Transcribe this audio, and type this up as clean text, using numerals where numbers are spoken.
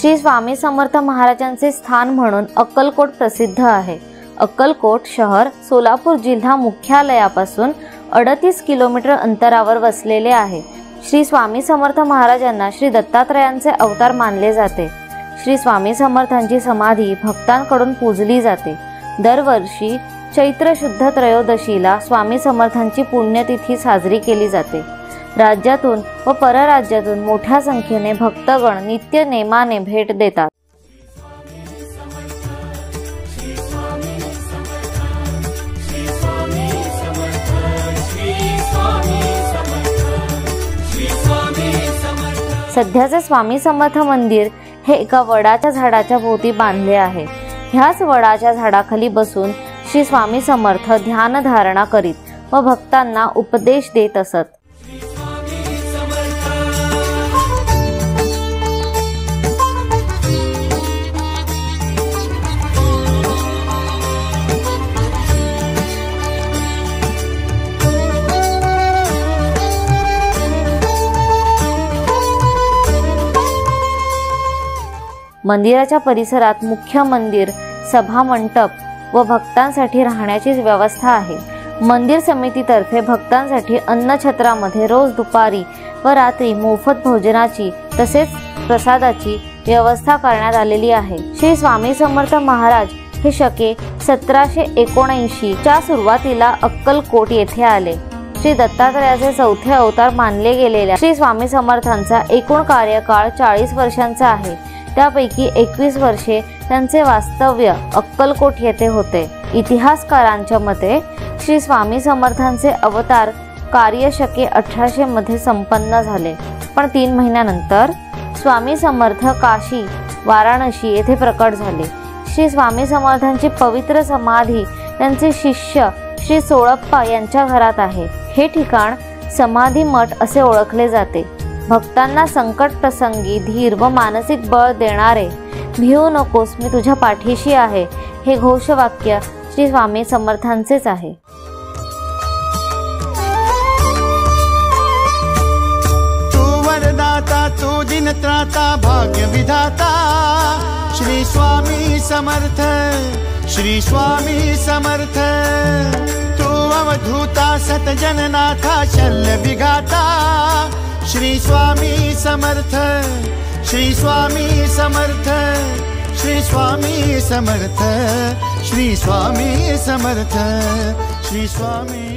श्री स्वामी समर्थ महाराजांचे स्थान म्हणून अक्कलकोट प्रसिद्ध आहे। अक्कलकोट शहर सोलापूर जिल्हा मुख्यालयापासून 38 किलोमीटर अंतरावर वसलेले आहे। श्री स्वामी समर्थ महाराजांना श्री दत्तात्रयांचे अवतार मानले जाते। श्री स्वामी समर्थांची समाधी भक्तांकडून पूजली जाते। दरवर्षी चैत्र शुद्ध त्रयोदशीला स्वामी समर्थांची पुण्यतिथी साजरी केली जाते। राज्यातून व परराज्यातून मोठ्या संख्येने भक्तगण नित्य नेमाने भेट देतात। सध्याचे स्वामी समर्थ मंदिर हे एका वडाच्या झाडाच्या भोवती बांधले आहे। ह्याच वडाच्या झाडाखाली बसून श्री स्वामी समर्थ ध्यान धारणा करीत व भक्तांना उपदेश देत असत। मंदिराच्या परिसरात मुख्य मंदिर, सभा मंडप व भक्तांसाठी राहण्याची व्यवस्था आहे। मंदिर समितीतर्फे भक्तांसाठी अन्नछत्रामध्ये रोज दुपारी व रात्री मोफत भोजनाची तसेच प्रसादाची व्यवस्था करण्यात आलेली आहे। श्री स्वामी समर्थ महाराज हे शके 1779 च्या सुरुवातीला अक्कलकोट येथे आले। श्री दत्तात्रयाचे चौथे अवतार मानले गेलेल्या श्री स्वामी समर्थांचा एकूण कार्यकाळ 40 वर्षांचा आहे। त्यापैकी 21 वर्षे त्यांचे वास्तव्य अक्कलकोट येथे होते। इतिहासकारांच्या मते श्री स्वामी समर्थांचे अवतार कार्य शके 1800 मध्ये संपन्न झाले, पण 3 महिन्यानंतर स्वामी समर्थ काशी वाराणसी येथे प्रकट झाले। श्री स्वामी समर्थांची पवित्र समाधी त्यांचे शिष्य श्री सोळप्पा यांच्या घरात आहे। हे ठिकाण समाधी मठ असे ओळखले जाते। भक्तांना संकट प्रसंगी धीर व मानसिक बळ देणारे भिवू नकोस मी तुझ्या पाठीशी आहे हे घोषवाक्य श्री स्वामी समर्थांचेच आहे। तू वरदाता तू दिनत्राता भाग्य विधाता श्री स्वामी समर्थ, श्री स्वामी समर्थ। तू अवधूता सतजननाथा शल्य विघाता श्री स्वामी समर्थ, श्री स्वामी समर्थ, श्री स्वामी समर्थ, श्री स्वामी समर्थ, श्री स्वामी